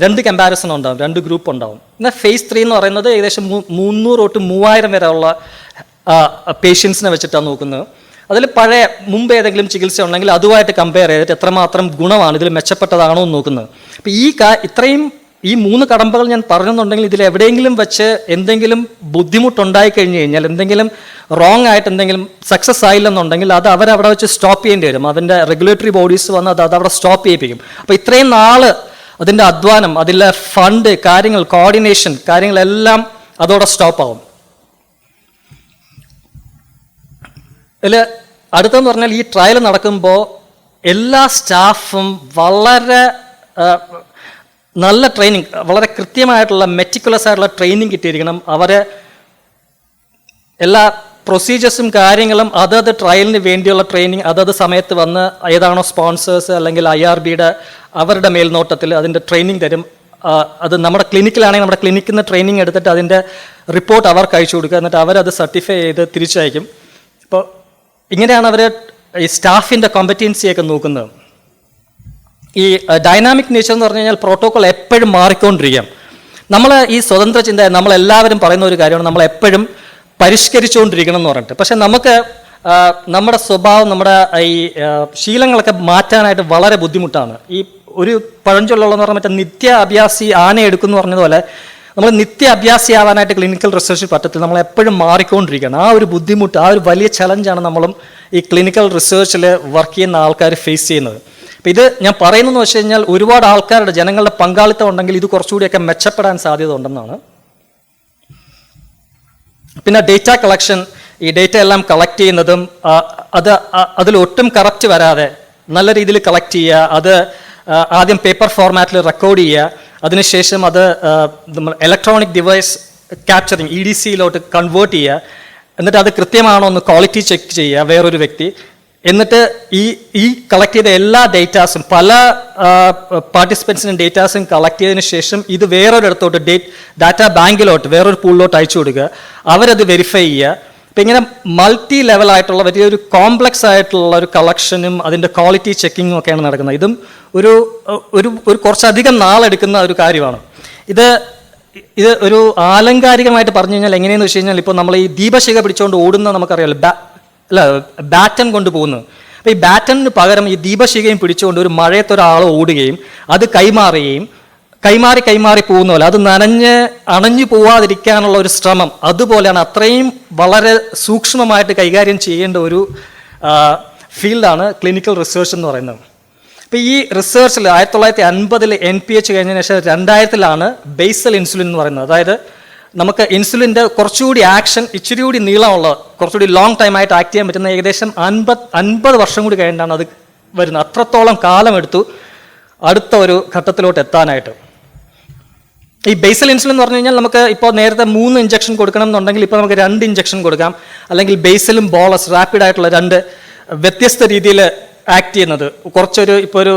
2 കമ്പാരിസൺ ഉണ്ടാകും, 2 ഗ്രൂപ്പ് ഉണ്ടാകും. എന്നാൽ phase 3 എന്ന് പറയുന്നത് ഏകദേശം 300 തൊട്ട് 3000 വരെയുള്ള പേഷ്യൻസിനെ വെച്ചിട്ടാണ് നോക്കുന്നത്. അതിൽ മുമ്പ് ഏതെങ്കിലും ചികിത്സ ഉണ്ടെങ്കിൽ അതുമായിട്ട് കമ്പയർ ചെയ്തിട്ട് എത്രമാത്രം ഗുണമാണ്, ഇതിൽ മെച്ചപ്പെട്ടതാണോ എന്ന് നോക്കുന്നത്. അപ്പോൾ ഈ 3 കടമ്പകൾ ഞാൻ പറഞ്ഞെന്നുണ്ടെങ്കിൽ ഇതിൽ എവിടെയെങ്കിലും വെച്ച് എന്തെങ്കിലും ബുദ്ധിമുട്ടുണ്ടായി കഴിഞ്ഞ് കഴിഞ്ഞാൽ, എന്തെങ്കിലും റോങ് ആയിട്ട് എന്തെങ്കിലും സക്സസ് ആയില്ലെന്നുണ്ടെങ്കിൽ അത് അവരവിടെ വെച്ച് സ്റ്റോപ്പ് ചെയ്യേണ്ടി വരും. അതിൻ്റെ റെഗുലേറ്ററി ബോഡീസ് വന്ന് അതവിടെ സ്റ്റോപ്പ് ചെയ്യിപ്പിക്കും. അപ്പോൾ ഇത്രയും നാൾ അതിൻ്റെ അധ്വാനം, അതിലെ ഫണ്ട്, കാര്യങ്ങൾ, കോർഡിനേഷൻ കാര്യങ്ങളെല്ലാം അതോടെ സ്റ്റോപ്പാവും. ഇതിൽ അടുത്തെന്ന് പറഞ്ഞാൽ ഈ ട്രയൽ നടക്കുമ്പോൾ എല്ലാ സ്റ്റാഫും വളരെ നല്ല ട്രെയിനിങ്, വളരെ കൃത്യമായിട്ടുള്ള മെറ്റിക്കുലസ് ആയിട്ടുള്ള ട്രെയിനിങ് കിട്ടിയിരിക്കണം. എല്ലാ പ്രൊസീജിയേഴ്സും കാര്യങ്ങളും അതത് ട്രയലിന് വേണ്ടിയുള്ള ട്രെയിനിങ് അതത് സമയത്ത് വന്ന് ഏതാണോ സ്പോൺസേഴ്സ് അല്ലെങ്കിൽ IRBയുടെ അവരുടെ മേൽനോട്ടത്തിൽ അതിൻ്റെ ട്രെയിനിങ് തരും. അത് നമ്മുടെ ക്ലിനിക്കിലാണെങ്കിൽ നമ്മുടെ ക്ലിനിക്കിൽ നിന്ന് ട്രെയിനിങ് എടുത്തിട്ട് അതിൻ്റെ റിപ്പോർട്ട് അവർക്ക് അയച്ചു കൊടുക്കുക. എന്നിട്ട് അവരത് സർട്ടിഫൈ ചെയ്ത് തിരിച്ചയക്കും. അപ്പോൾ ഇങ്ങനെയാണ് അവർ ഈ സ്റ്റാഫിൻ്റെ കോമ്പറ്റൻസിയൊക്കെ നോക്കുന്നത്. ഈ ഡൈനാമിക് നേച്ചർ എന്ന് പറഞ്ഞു കഴിഞ്ഞാൽ പ്രോട്ടോകോൾ എപ്പോഴും മാറിക്കൊണ്ടിരിക്കാം. നമ്മൾ ഈ സ്വതന്ത്ര ചിന്ത നമ്മളെല്ലാവരും പറയുന്ന ഒരു കാര്യമാണ്, നമ്മൾ എപ്പോഴും പരിഷ്കരിച്ചുകൊണ്ടിരിക്കണം എന്ന് പറഞ്ഞിട്ട്. പക്ഷെ നമുക്ക് നമ്മുടെ സ്വഭാവം, നമ്മുടെ ഈ ശീലങ്ങളൊക്കെ മാറ്റാനായിട്ട് വളരെ ബുദ്ധിമുട്ടാണ്. ഈ ഒരു പഴഞ്ചൊല്ലുള്ളതെന്ന് പറഞ്ഞാൽ മറ്റേ നിത്യ അഭ്യാസി ആന എടുക്കുന്നു പറഞ്ഞതുപോലെ നമ്മൾ നിത്യ അഭ്യാസി ആവാനായിട്ട് ക്ലിനിക്കൽ റിസർച്ച് പറ്റത്തില്ല. നമ്മൾ എപ്പോഴും മാറിക്കൊണ്ടിരിക്കുകയാണ്. ആ ഒരു ബുദ്ധിമുട്ട്, ആ ഒരു വലിയ ചലഞ്ചാണ് നമ്മളും ഈ ക്ലിനിക്കൽ റിസർച്ചിൽ വർക്ക് ചെയ്യുന്ന ആൾക്കാർ ഫേസ് ചെയ്യുന്നത്. അപ്പം ഇത് ഞാൻ പറയുന്നതെന്ന് വെച്ച് കഴിഞ്ഞാൽ ഒരുപാട് ആൾക്കാരുടെ ജനങ്ങളുടെ പങ്കാളിത്തം ഉണ്ടെങ്കിൽ ഇത് കുറച്ചുകൂടിയൊക്കെ മെച്ചപ്പെടാൻ സാധ്യത ഉണ്ടെന്നാണ്. പിന്നെ ഡേറ്റ കളക്ഷൻ, ഈ ഡേറ്റ എല്ലാം കളക്ട് ചെയ്യുന്നതും അതിലൊട്ടും കറപ്റ്റ് വരാതെ നല്ല രീതിയിൽ കളക്ട് ചെയ്യുക, അത് ആദ്യം പേപ്പർ ഫോർമാറ്റിൽ റെക്കോർഡ് ചെയ്യുക, അതിനുശേഷം അത് നമ്മൾ ഇലക്ട്രോണിക് ഡിവൈസ് ക്യാപ്ചറിങ് EDCയിലോട്ട് കൺവേർട്ട് ചെയ്യുക, എന്നിട്ട് അത് കൃത്യമാണോ എന്ന് ക്വാളിറ്റി ചെക്ക് ചെയ്യുക വേറൊരു വ്യക്തി. എന്നിട്ട് ഈ കളക്ട് ചെയ്ത എല്ലാ ഡേറ്റാസും പല പാർട്ടിസിപ്പൻസിനും ഡേറ്റാസും കളക്ട് ചെയ്തതിന് ശേഷം ഇത് വേറൊരിടത്തോട്ട് ഡാറ്റാ ബാങ്കിലോട്ട് വേറൊരു പൂളിലോട്ട് അയച്ചു കൊടുക്കുക, അവരത് വെരിഫൈ ചെയ്യുക. അപ്പം ഇങ്ങനെ മൾട്ടി ലെവലായിട്ടുള്ള വലിയൊരു കോംപ്ലക്സ് ആയിട്ടുള്ള ഒരു കളക്ഷനും അതിൻ്റെ ക്വാളിറ്റി ചെക്കിങ്ങും ഒക്കെയാണ് നടക്കുന്നത്. ഇതും ഒരു കുറച്ചധികം നാളെടുക്കുന്ന ഒരു കാര്യമാണ്. ഇത് ഒരു ആലങ്കാരികമായിട്ട് പറഞ്ഞു കഴിഞ്ഞാൽ എങ്ങനെയെന്ന് വെച്ച് കഴിഞ്ഞാൽ ഇപ്പോൾ നമ്മൾ ഈ ദീപശിഖ പിടിച്ചുകൊണ്ട് ഓടുന്ന നമുക്കറിയാമല്ലോ, ബാറ്റൺ കൊണ്ടുപോകുന്നത്. അപ്പോൾ ഈ ബാറ്റണിന് പകരം ഈ ദീപശിഖയും പിടിച്ചുകൊണ്ട് ഒരു മഴയത്തൊരാൾ ഓടുകയും അത് കൈമാറി പോകുന്ന പോലെ അത് അണഞ്ഞു പോവാതിരിക്കാനുള്ള ഒരു ശ്രമം, അതുപോലെയാണ്. അത്രയും വളരെ സൂക്ഷ്മമായിട്ട് കൈകാര്യം ചെയ്യേണ്ട ഒരു ഫീൽഡാണ് ക്ലിനിക്കൽ റിസർച്ച് എന്ന് പറയുന്നത്. അപ്പോൾ ഈ റിസർച്ചിൽ 1950 NPH കഴിഞ്ഞതിന് ശേഷം 2000 ബേസൽ ഇൻസുലിൻ എന്ന് പറയുന്നത്. അതായത് നമുക്ക് ഇൻസുലിൻ്റെ കുറച്ചുകൂടി ആക്ഷൻ ഇച്ചിരി കൂടി നീളമുള്ള, കുറച്ചുകൂടി ലോങ് ടൈം ആയിട്ട് ആക്ട് ചെയ്യാൻ പറ്റുന്ന ഏകദേശം 50 വർഷം കൂടി കഴിഞ്ഞിട്ടാണ് അത് വരുന്നത്. അത്രത്തോളം കാലമെടുത്തു അടുത്ത ഒരു ഘട്ടത്തിലോട്ട് എത്താനായിട്ട്. ഈ ബേസൽ ഇൻസുലിൻ എന്ന് പറഞ്ഞു കഴിഞ്ഞാൽ നമുക്ക് ഇപ്പോൾ നേരത്തെ 3 ഇഞ്ചക്ഷൻ കൊടുക്കണം എന്നുണ്ടെങ്കിൽ ഇപ്പോൾ നമുക്ക് 2 ഇഞ്ചക്ഷൻ കൊടുക്കാം. അല്ലെങ്കിൽ ബേസലും ബോളസ് റാപ്പിഡ് ആയിട്ടുള്ള 2 വ്യത്യസ്ത രീതിയിൽ ആക്ട് ചെയ്യുന്നത്, ഇപ്പോൾ ഒരു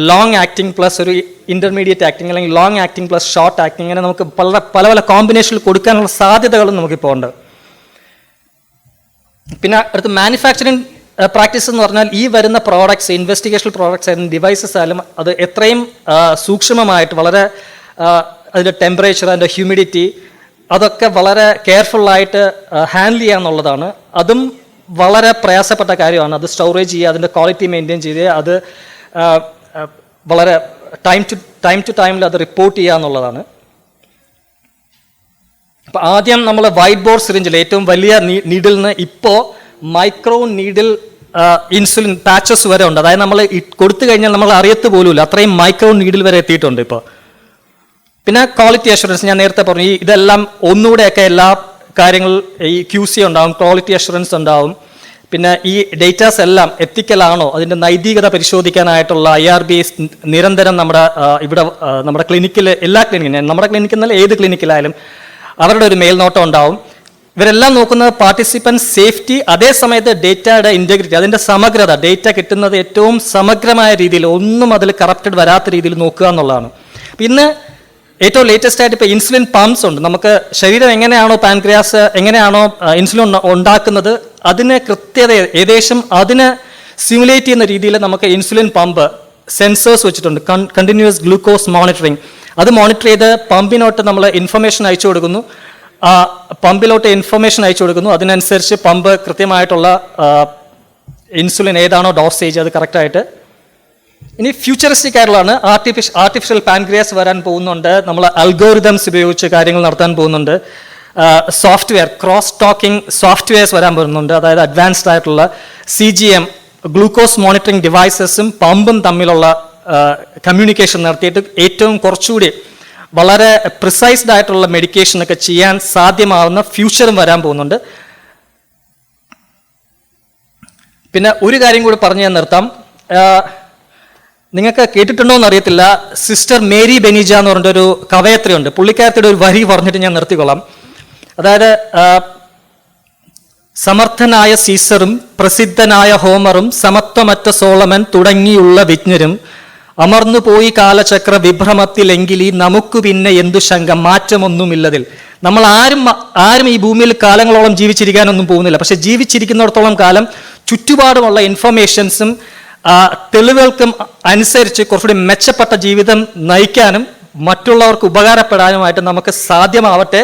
ലോങ് ആക്ടിങ് പ്ലസ് ഒരു ഇന്റർമീഡിയറ്റ് ആക്ടിങ്, അല്ലെങ്കിൽ long acting plus short acting, അങ്ങനെ നമുക്ക് പല കോമ്പിനേഷനിൽ കൊടുക്കാനുള്ള സാധ്യതകളും നമുക്കിപ്പോൾ ഉണ്ട്. പിന്നെ അടുത്ത് മാനുഫാക്ചറിങ് പ്രാക്ടീസ് എന്ന് പറഞ്ഞാൽ ഈ വരുന്ന പ്രോഡക്ട്സ്, ഇൻവെസ്റ്റിഗേഷണൽ പ്രോഡക്ട്സ് ആയാലും ഡിവൈസസ് ആയാലും അത് എത്രയും സൂക്ഷ്മമായിട്ട് വളരെ അതിൻ്റെ ടെമ്പറേച്ചർ, അതിൻ്റെ ഹ്യൂമിഡിറ്റി അതൊക്കെ വളരെ കെയർഫുള്ളായിട്ട് ഹാൻഡിൽ ചെയ്യുക എന്നുള്ളതാണ്. അതും വളരെ പ്രയാസപ്പെട്ട കാര്യമാണ്. അത് സ്റ്റോറേജ് ചെയ്യുക, അതിൻ്റെ ക്വാളിറ്റി മെയിൻറ്റെയിൻ ചെയ്ത് അത് വളരെ ടൈം ടു ടൈമിൽ അത് റിപ്പോർട്ട് ചെയ്യുക എന്നുള്ളതാണ്. അപ്പോൾ ആദ്യം നമ്മൾ വൈറ്റ് ബോർഡ് സിറിഞ്ചിൽ ഏറ്റവും വലിയ നീഡിലിന് ഇപ്പോൾ മൈക്രോ നീഡിൽ ഇൻസുലിൻ പാച്ചസ് വരെ ഉണ്ട്. അതായത് നമ്മൾ കൊടുത്തു കഴിഞ്ഞാൽ നമ്മൾ അറിയത്ത് പോലുമില്ല, അത്രയും മൈക്രോ നീഡിൽ വരെ എത്തിയിട്ടുണ്ട് ഇപ്പോൾ. പിന്നെ ക്വാളിറ്റി അഷുറൻസ് ഞാൻ നേരത്തെ പറഞ്ഞു, ഇതെല്ലാം ഒന്നുകൂടെയൊക്കെ എല്ലാ കാര്യങ്ങൾ ഈ QC ഉണ്ടാവും, ക്വാളിറ്റി അഷുറൻസ് ഉണ്ടാവും. പിന്നെ ഈ ഡേറ്റാസ് എല്ലാം എത്തിക്കലാണോ, അതിൻ്റെ നൈതികത പരിശോധിക്കാനായിട്ടുള്ള IRB നിരന്തരം നമ്മുടെ ക്ലിനിക്കിൽ, എല്ലാ ക്ലിനിക്കിലും, നമ്മുടെ ക്ലിനിക്കിൽ നിന്നല്ല ഏത് ക്ലിനിക്കിലായാലും അവരുടെ ഒരു മേൽനോട്ടം ഉണ്ടാവും. ഇവരെല്ലാം നോക്കുന്നത് പാർട്ടിസിപ്പൻറ്റ് സേഫ്റ്റി, അതേ സമയത്ത് ഡേറ്റയുടെ ഇൻറ്റഗ്രിറ്റി, അതിൻ്റെ സമഗ്രത, ഡേറ്റ കിട്ടുന്നത് ഏറ്റവും സമഗ്രമായ രീതിയിൽ, ഒന്നും അതിൽ കറപ്റ്റഡ് വരാത്ത രീതിയിൽ നോക്കുക എന്നുള്ളതാണ്. പിന്നെ ഏറ്റവും ലേറ്റസ്റ്റ് ആയിട്ട് ഇപ്പോൾ ഇൻസുലിൻ പമ്പ്സ് ഉണ്ട്. നമുക്ക് ശരീരം എങ്ങനെയാണോ പാൻക്രിയാസ് എങ്ങനെയാണോ ഇൻസുലിൻ ഉണ്ടാക്കുന്നത് അതിനെ കൃത്യത ഏകദേശം അതിനെ സിമുലേറ്റ് ചെയ്യുന്ന രീതിയിൽ നമുക്ക് ഇൻസുലിൻ പമ്പ് സെൻസേഴ്സ് വെച്ചിട്ടുണ്ട്, കണ്ടിന്യൂസ് ഗ്ലൂക്കോസ് മോണിറ്ററിങ്. അത് മോണിറ്റർ ചെയ്ത് പമ്പിനോട്ട് നമ്മൾ ഇൻഫർമേഷൻ അയച്ചു കൊടുക്കുന്നു, പമ്പിലോട്ട് ഇൻഫർമേഷൻ അയച്ചു കൊടുക്കുന്നു. അതിനനുസരിച്ച് പമ്പ് കൃത്യമായിട്ടുള്ള ഇൻസുലിൻ ഏതാണോ ഡോസേജ് അത് കറക്റ്റായിട്ട്. ഇനി ഫ്യൂച്ചറിസ്റ്റിക് ആയിട്ടുള്ളതാണ് ആർട്ടിഫിഷ്യൽ പാൻക്രിയാസ് വരാൻ പോകുന്നുണ്ട്. നമ്മൾ അൽഗോറിതംസ് ഉപയോഗിച്ച് കാര്യങ്ങൾ നടത്താൻ പോകുന്നുണ്ട്. സോഫ്റ്റ്വെയർ, ക്രോസ് ടോക്കിംഗ് സോഫ്റ്റ്വെയർസ് വരാൻ പോകുന്നുണ്ട്. അതായത് അഡ്വാൻസ്ഡ് ആയിട്ടുള്ള CGM ഗ്ലൂക്കോസ് മോണിറ്ററിംഗ് ഡിവൈസസും പമ്പും തമ്മിലുള്ള കമ്മ്യൂണിക്കേഷൻ നടത്തിയിട്ട് ഏറ്റവും കുറച്ചുകൂടി വളരെ പ്രിസൈസ്ഡ് ആയിട്ടുള്ള മെഡിക്കേഷനൊക്കെ ചെയ്യാൻ സാധ്യമാവുന്ന ഫ്യൂച്ചറും വരാൻ പോകുന്നുണ്ട്. പിന്നെ ഒരു കാര്യം കൂടി പറഞ്ഞു ഞാൻ നിർത്താം. നിങ്ങൾക്ക് കേട്ടിട്ടുണ്ടോ എന്ന് അറിയത്തില്ല, സിസ്റ്റർ മേരി ബെനീജ എന്ന് പറഞ്ഞിട്ടൊരു കവയത്രിയുണ്ട്. പുള്ളിക്കാരത്തിയുടെ ഒരു വരി പറഞ്ഞിട്ട് ഞാൻ നിർത്തിക്കൊള്ളാം. അതായത് സമർത്ഥനായ സീസറും പ്രസിദ്ധനായ ഹോമറും സമത്വമറ്റ സോളമൻ തുടങ്ങിയുള്ള വിജ്ഞരും അമർന്നുപോയി കാലചക്ര വിഭ്രമത്തിലെങ്കിലീ നമുക്ക് പിന്നെ എന്തു ശങ്ക, മാറ്റമൊന്നുമില്ലതിൽ. നമ്മൾ ആരും ഈ ഭൂമിയിൽ കാലങ്ങളോളം ജീവിച്ചിരിക്കാനൊന്നും പോകുന്നില്ല. പക്ഷെ ജീവിച്ചിരിക്കുന്നിടത്തോളം കാലം ചുറ്റുപാടുമുള്ള ഇൻഫർമേഷൻസും തെളിവുകൾക്കും അനുസരിച്ച് കുറച്ചുകൂടി മെച്ചപ്പെട്ട ജീവിതം നയിക്കാനും മറ്റുള്ളവർക്ക് ഉപകാരപ്പെടാനുമായിട്ട് നമുക്ക് സാധ്യമാവട്ടെ.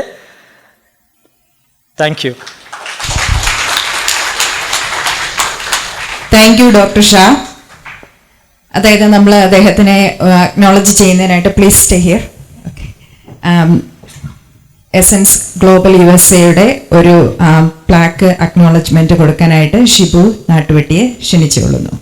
Thank you. Thank you doctor Shah. അതായത് നമ്മൾ അദ്ദേഹത്തിനെ അക്നോളജ് ചെയ്യുന്നതിനായിട്ട് please stay here. Okay. Essence global USA ഒരു പ്ലാക്ക് അക്നോളജ്മെന്റ് കൊടുക്കാനായിട്ട് ഷിബു നാട്ടുവെട്ടിയെ ക്ഷണിച്ചുകൊള്ളുന്നു.